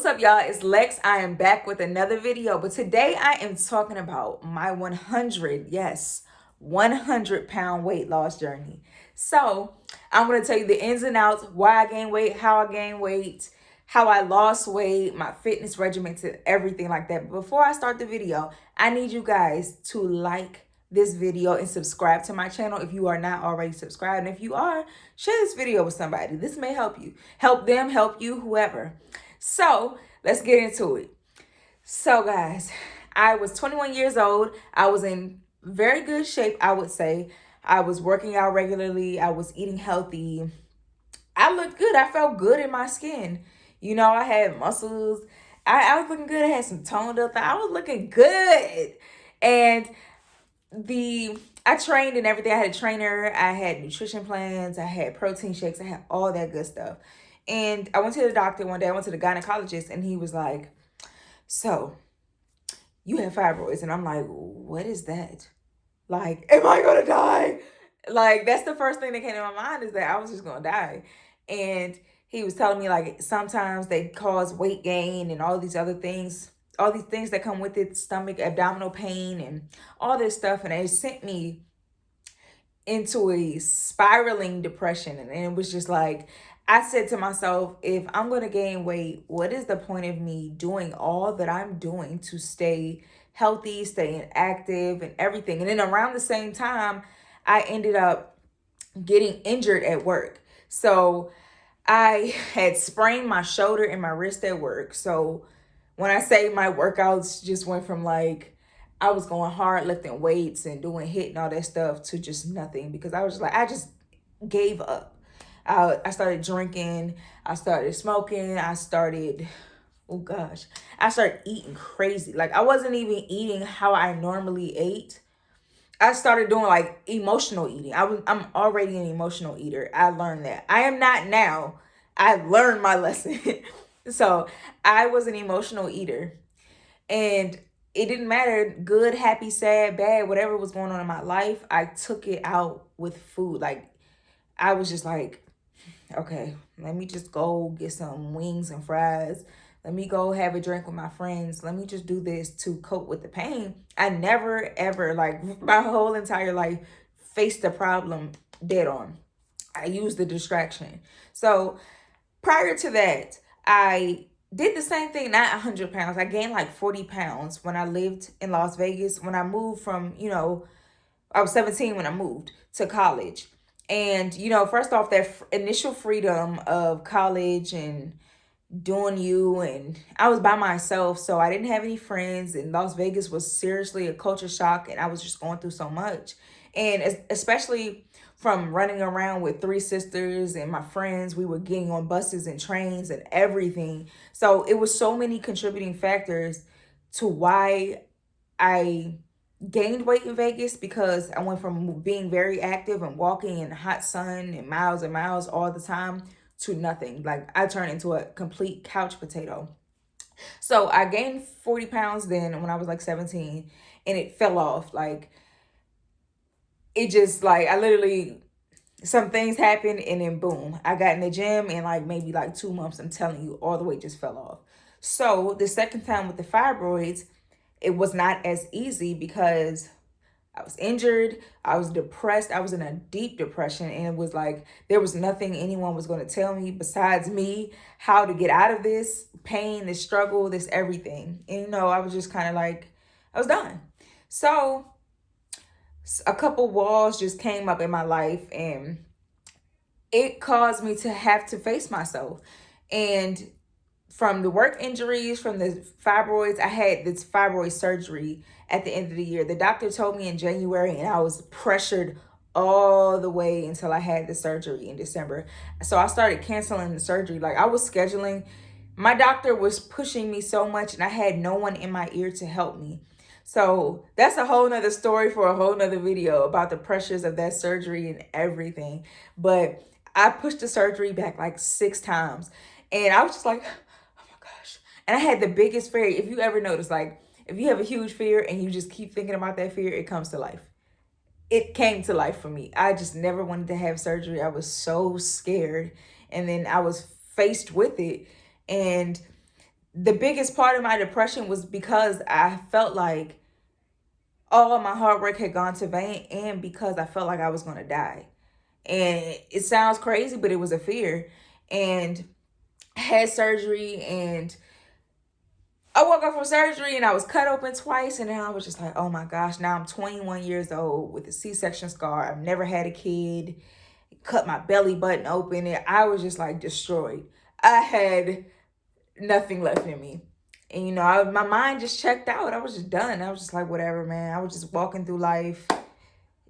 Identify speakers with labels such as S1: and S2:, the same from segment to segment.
S1: up, y'all? It's Lex. I am back with another video, but today I am talking about my 100 pound weight loss journey. So I'm going to tell you the ins and outs, why I gained weight, how I gained weight, how I lost weight, my fitness regimen, to everything like that. But before I start the video, I need you guys to like this video and subscribe to my channel if you are not already subscribed. And if you are, share this video with somebody. This may help you, help them, help you, whoever. So let's get into it. So guys, I was 21 years old. I was in very good shape, I would say. I was working out regularly. I was eating healthy. I looked good. I felt good in my skin. You know, I had muscles. I was looking good. I had some toned up. I was looking good. And I trained and everything. I had a trainer. I had nutrition plans. I had protein shakes. I had all that good stuff. And I went to the doctor one day. I went to the gynecologist and he was like, so you have fibroids. And I'm like, what is that? Like, am I going to die? Like, that's the first thing that came to my mind, is that I was just going to die. And he was telling me, like, sometimes they cause weight gain and all these other things, all these things that come with it, stomach, abdominal pain and all this stuff. And it sent me into a spiraling depression. And it was just like, I said to myself, if I'm going to gain weight, what is the point of me doing all that I'm doing to stay healthy, staying active and everything? And then around the same time, I ended up getting injured at work. So I had sprained my shoulder and my wrist at work. So when I say my workouts just went from like, I was going hard lifting weights and doing HIIT and all that stuff to just nothing, because I was just like, I just gave up. I started drinking. I started smoking. I started eating crazy. Like, I wasn't even eating how I normally ate. I started doing like emotional eating. I'm already an emotional eater. I learned that. I am not now. I learned my lesson. So I was an emotional eater, and it didn't matter, good, happy, sad, bad, whatever was going on in my life, I took it out with food. Like, I was just like, okay, let me just go get some wings and fries. Let me go have a drink with my friends. Let me just do this to cope with the pain. I never, ever, like my whole entire life, faced the problem dead on. I used the distraction. So prior to that, I did the same thing, not 100 pounds. I gained like 40 pounds when I lived in Las Vegas. When I moved from, I was 17 when I moved to college. And, first off, that initial freedom of college and doing you, and I was by myself, so I didn't have any friends, and Las Vegas was seriously a culture shock, and I was just going through so much. And especially from running around with three sisters and my friends, we were getting on buses and trains and everything. So it was so many contributing factors to why I gained weight in Vegas, because I went from being very active and walking in the hot sun and miles all the time to nothing. Like, I turned into a complete couch potato. So I gained 40 pounds then when I was like 17, and it fell off. Like, it just, like, I literally, some things happened and then boom, I got in the gym, and like maybe like 2 months, I'm telling you, all the weight just fell off. So the second time with the fibroids, it was not as easy because I was injured. I was depressed. I was in a deep depression, and it was like there was nothing anyone was going to tell me besides me how to get out of this pain, this struggle, this everything. And, I was just kind of like, I was done. So a couple walls just came up in my life, and it caused me to have to face myself. And from the work injuries, from the fibroids, I had this fibroid surgery at the end of the year. The doctor told me in January, and I was pressured all the way until I had the surgery in December. So I started canceling the surgery. Like, I was scheduling. My doctor was pushing me so much, and I had no one in my ear to help me. So that's a whole nother story for a whole nother video about the pressures of that surgery and everything. But I pushed the surgery back like 6 times. And I was just like, and I had the biggest fear. If you ever notice, like, if you have a huge fear and you just keep thinking about that fear, it comes to life. It came to life for me. I just never wanted to have surgery. I was so scared. And then I was faced with it. And the biggest part of my depression was because I felt like all of my hard work had gone to vain, and because I felt like I was going to die. And it sounds crazy, but it was a fear. And I had surgery, and I woke up from surgery and I was cut open twice. And then I was just like, oh my gosh, now I'm 21 years old with a C-section scar. I've never had a kid, cut my belly button open, and I was just like destroyed. I had nothing left in me. And, my mind just checked out. I was just done. I was just like, whatever, man. I was just walking through life,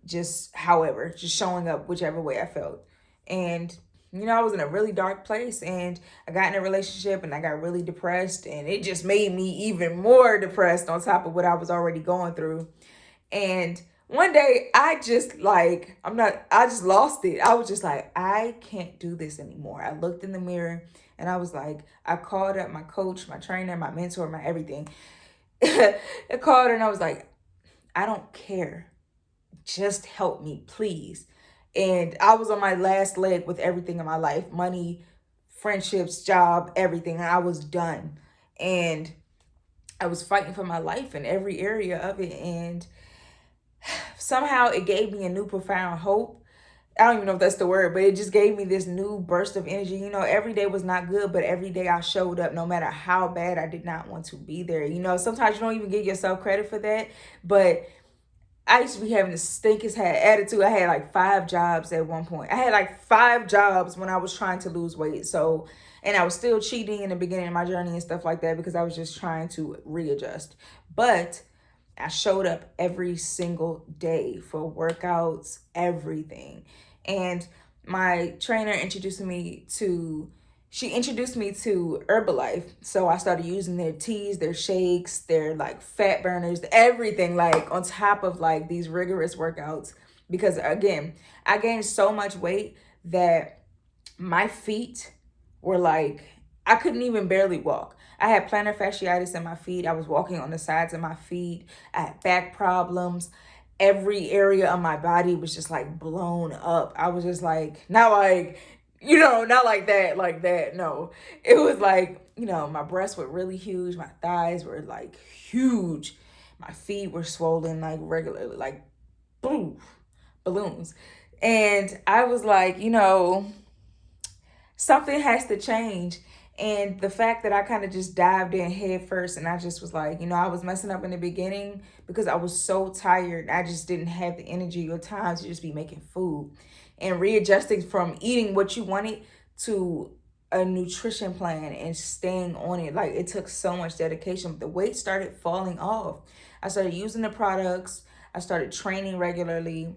S1: just showing up whichever way I felt. And, I was in a really dark place, and I got in a relationship and I got really depressed, and it just made me even more depressed on top of what I was already going through. And one day I just lost it. I was just like, I can't do this anymore. I looked in the mirror and I was like, I called up my coach, my trainer, my mentor, my everything. I called her and I was like, I don't care. Just help me, please. And I was on my last leg with everything in my life, money, friendships, job, everything. I was done. And I was fighting for my life in every area of it. And somehow it gave me a new profound hope. I don't even know if that's the word, but it just gave me this new burst of energy. Every day was not good, but every day I showed up no matter how bad I did not want to be there. Sometimes you don't even give yourself credit for that, but I used to be having the stinkest attitude. I had like 5 jobs at one point. I had like 5 jobs when I was trying to lose weight. And I was still cheating in the beginning of my journey and stuff like that because I was just trying to readjust. But I showed up every single day for workouts, everything. And my trainer introduced me to Herbalife. So I started using their teas, their shakes, their like fat burners, everything like on top of like these rigorous workouts. Because again, I gained so much weight that my feet were like, I couldn't even barely walk. I had plantar fasciitis in my feet. I was walking on the sides of my feet. I had back problems. Every area of my body was just like blown up. I was just like, not like, not like that. No, it was like, my breasts were really huge. My thighs were like huge. My feet were swollen like regularly, like boom, balloons. And I was like, something has to change. And the fact that I kind of just dived in head first, and I just was like, I was messing up in the beginning because I was so tired. I just didn't have the energy or time to just be making food and readjusting from eating what you wanted to a nutrition plan and staying on it. Like, it took so much dedication, but the weight started falling off. I started using the products. I started training regularly.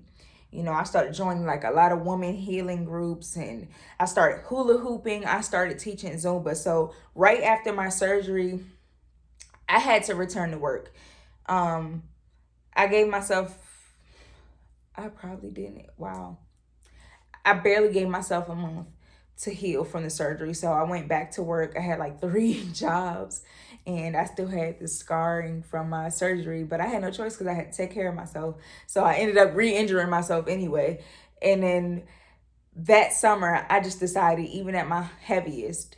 S1: I started joining like a lot of women healing groups, and I started hula hooping. I started teaching Zumba. So right after my surgery, I had to return to work. I gave myself, I probably didn't. Wow. I barely gave myself a month to heal from the surgery. So I went back to work. I had like 3 jobs, and I still had the scarring from my surgery, but I had no choice because I had to take care of myself. So I ended up re-injuring myself anyway. And then that summer, I just decided, even at my heaviest,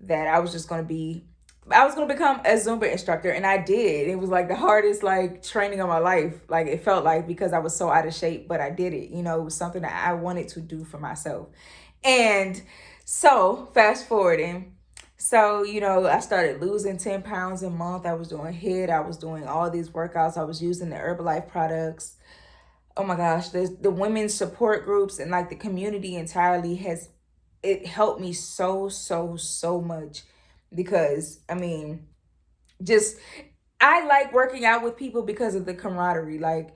S1: that I was going to become a Zumba instructor. And I did. It was like the hardest like training of my life. Like, it felt like, because I was so out of shape, but I did it. It was something that I wanted to do for myself. And so fast forwarding, I started losing 10 pounds a month. I was doing HIIT. I was doing all these workouts. I was using the Herbalife products. Oh my gosh, the women's support groups and like the community entirely it helped me so, so, so much. Because I like working out with people because of the camaraderie. Like,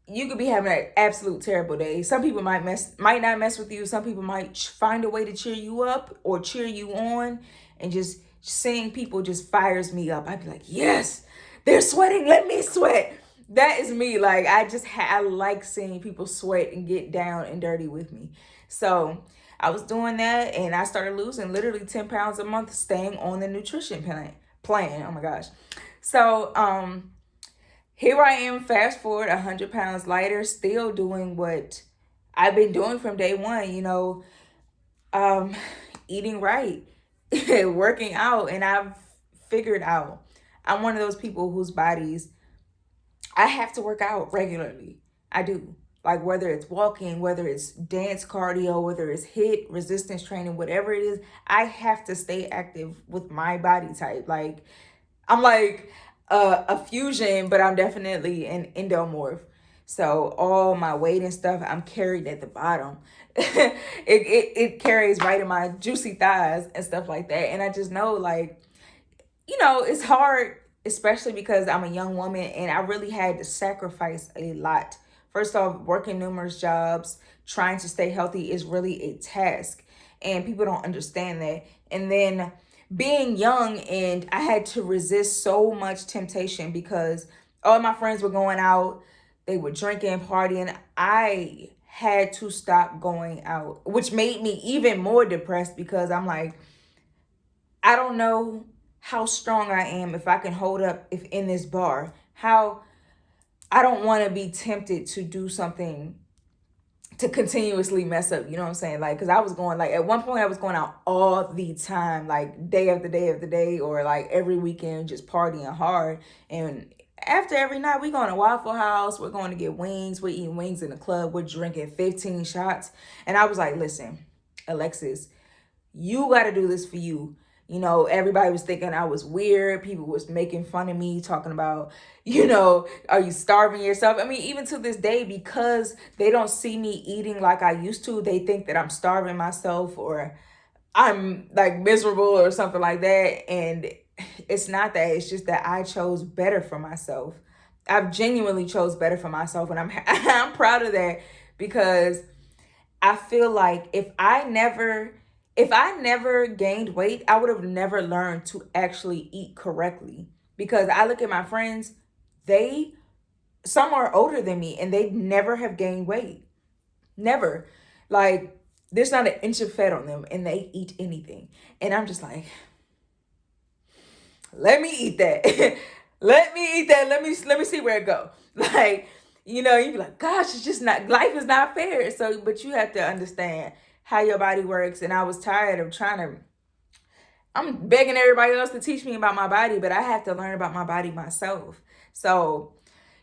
S1: you could be having an absolute terrible day. Some people might not mess with you. Some people might find a way to cheer you up or cheer you on. And just seeing people just fires me up. I'd be like, yes, they're sweating. Let me sweat. That is me. Like, I like seeing people sweat and get down and dirty with me. So I was doing that, and I started losing literally 10 pounds a month, staying on the nutrition plan. Oh my gosh. So, here I am, fast forward, 100 pounds lighter, still doing what I've been doing from day one, eating right, working out, and I've figured out I'm one of those people whose bodies, I have to work out regularly. I do. Like whether it's walking, whether it's dance cardio, whether it's HIIT, resistance training, whatever it is, I have to stay active with my body type. Like I'm like a fusion, but I'm definitely an endomorph. So all my weight and stuff, I'm carried at the bottom. It carries right in my juicy thighs and stuff like that. And I just know, like, it's hard, especially because I'm a young woman and I really had to sacrifice a lot. First off, working numerous jobs, trying to stay healthy is really a task. And people don't understand that. And then being young, and I had to resist so much temptation because all my friends were going out, they were drinking, partying. I had to stop going out, which made me even more depressed because I'm like, I don't know how strong I am if I can hold up if in this bar. How I don't want to be tempted to do something to continuously mess up, you know what I'm saying? Like, because I was going, like, at one point I was going out all the time, like day after day after day, or like every weekend, just partying hard. And after every night, we going to Waffle House, we're going to get wings, we're eating wings in the club, we're drinking 15 shots. And I was like, listen, Alexis, you got to do this for you. Everybody was thinking I was weird. People was making fun of me, talking about, are you starving yourself? I mean, even to this day, because they don't see me eating like I used to, they think that I'm starving myself or I'm like miserable or something like that. And it's not that. It's just that I chose better for myself. I've genuinely chose better for myself. And I'm proud of that because I feel like if I never gained weight, I would have never learned to actually eat correctly. Because I look at my friends, some are older than me and they never have gained weight. Never. Like, there's not an inch of fat on them and they eat anything. And I'm just like, let me eat that. Let me eat that. Let me see where it go. Like, you'd be like, gosh, it's just not, life is not fair. So, but you have to understand how your body works. And I was tired of I'm begging everybody else to teach me about my body, but I have to learn about my body myself. So,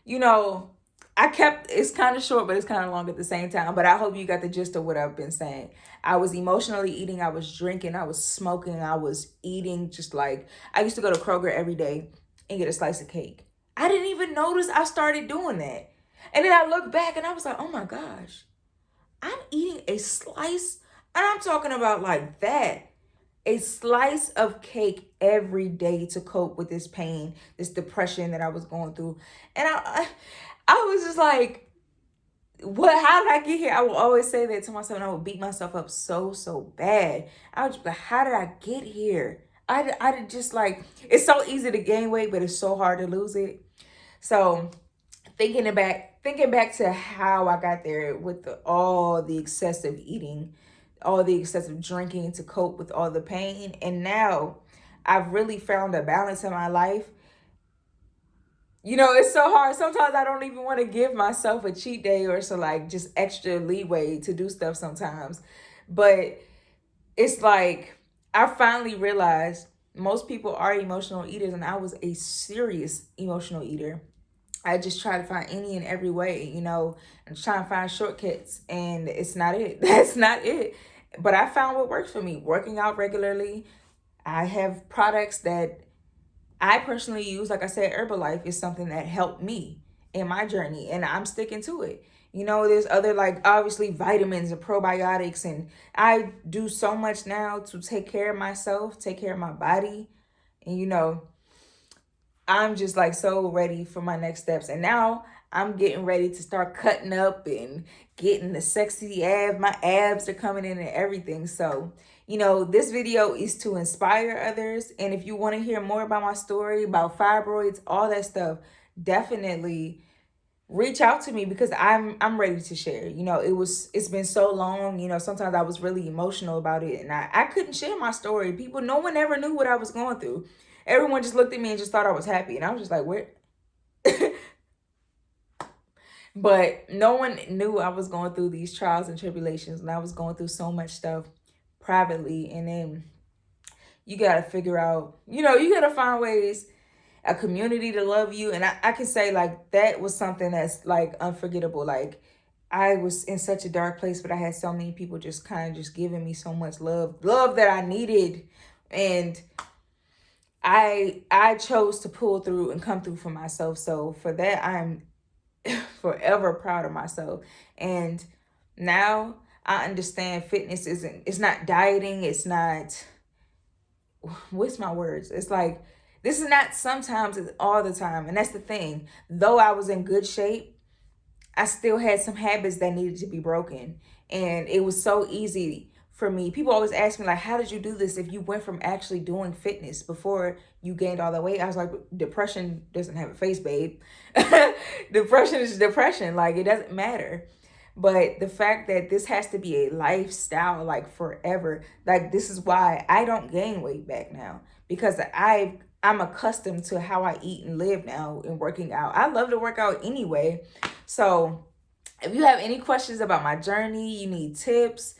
S1: it's kind of short, but it's kind of long at the same time. But I hope you got the gist of what I've been saying. I was emotionally eating, I was drinking, I was smoking, I was eating just like, I used to go to Kroger every day and get a slice of cake. I didn't even notice I started doing that. And then I looked back and I was like, oh my gosh, I'm eating a slice. And I'm talking about like that. A slice of cake every day to cope with this pain, this depression that I was going through. And I was just like, how did I get here? I will always say that to myself and I would beat myself up so bad. I was just like, how did I get here? I did just like, it's so easy to gain weight, but it's so hard to lose it. So thinking back to how I got there with all the excessive eating, all the excessive drinking to cope with all the pain. And now I've really found a balance in my life. It's so hard. Sometimes I don't even want to give myself a cheat day or so, like just extra leeway to do stuff sometimes. But it's like, I finally realized most people are emotional eaters and I was a serious emotional eater. I just try to find any and every way, and try to find shortcuts, and it's not it. That's not it. But I found what works for me. Working out regularly. I have products that I personally use. Like I said, Herbalife is something that helped me in my journey, and I'm sticking to it. There's other, like, obviously vitamins and probiotics, and I do so much now to take care of myself, take care of my body, and I'm just like so ready for my next steps. And now I'm getting ready to start cutting up and getting the sexy abs. My abs are coming in and everything. So, this video is to inspire others. And if you want to hear more about my story, about fibroids, all that stuff, definitely reach out to me because I'm ready to share. It's been so long. Sometimes I was really emotional about it and I couldn't share my story. No one ever knew what I was going through. Everyone just looked at me and just thought I was happy. And I was just like, where? But no one knew I was going through these trials and tribulations. And I was going through so much stuff privately. And then, you got to figure out, you know, you got to find ways, a community to love you. And I can say like that was something that's like unforgettable. Like I was in such a dark place, but I had so many people just kind of just giving me so much love that I needed. And I chose to pull through and come through for myself. So for that, I'm forever proud of myself. And now I understand fitness it's not dieting, it's not, what's my words? It's like, this is not sometimes, it's all the time. And that's the thing. Though I was in good shape, I still had some habits that needed to be broken. And it was so easy for me. People always ask me, like, how did you do this if you went from actually doing fitness before you gained all that weight? I was like, depression doesn't have a face, babe. Depression is depression. Like, it doesn't matter. But the fact that this has to be a lifestyle, like forever, like this is why I don't gain weight back now, because I'm accustomed to how I eat and live now and working out. I love to work out anyway. So if you have any questions about my journey, you need tips,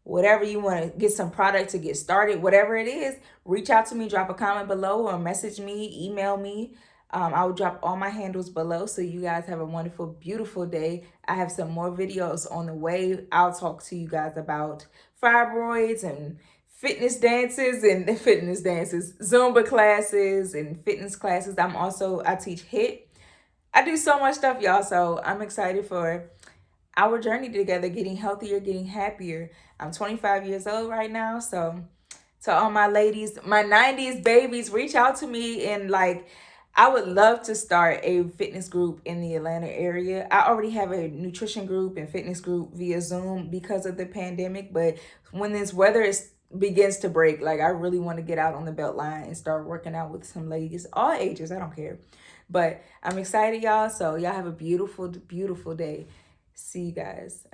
S1: whatever, you want to get some product to get started, whatever it is, reach out to me, drop a comment below or message me, email me. I will drop all my handles below. So you guys have a wonderful, beautiful day. I have some more videos on the way. I'll talk to you guys about fibroids and fitness dances, Zumba classes and fitness classes. I teach HIIT. I do so much stuff, y'all. So I'm excited for our journey together, getting healthier, getting happier. I'm 25 years old right now. So to all my ladies, my 90s babies, reach out to me. And like, I would love to start a fitness group in the Atlanta area. I already have a nutrition group and fitness group via Zoom because of the pandemic. But when this weather begins to break, like I really want to get out on the Beltline and start working out with some ladies, all ages, I don't care. But I'm excited, y'all. So y'all have a beautiful, beautiful day. See you guys.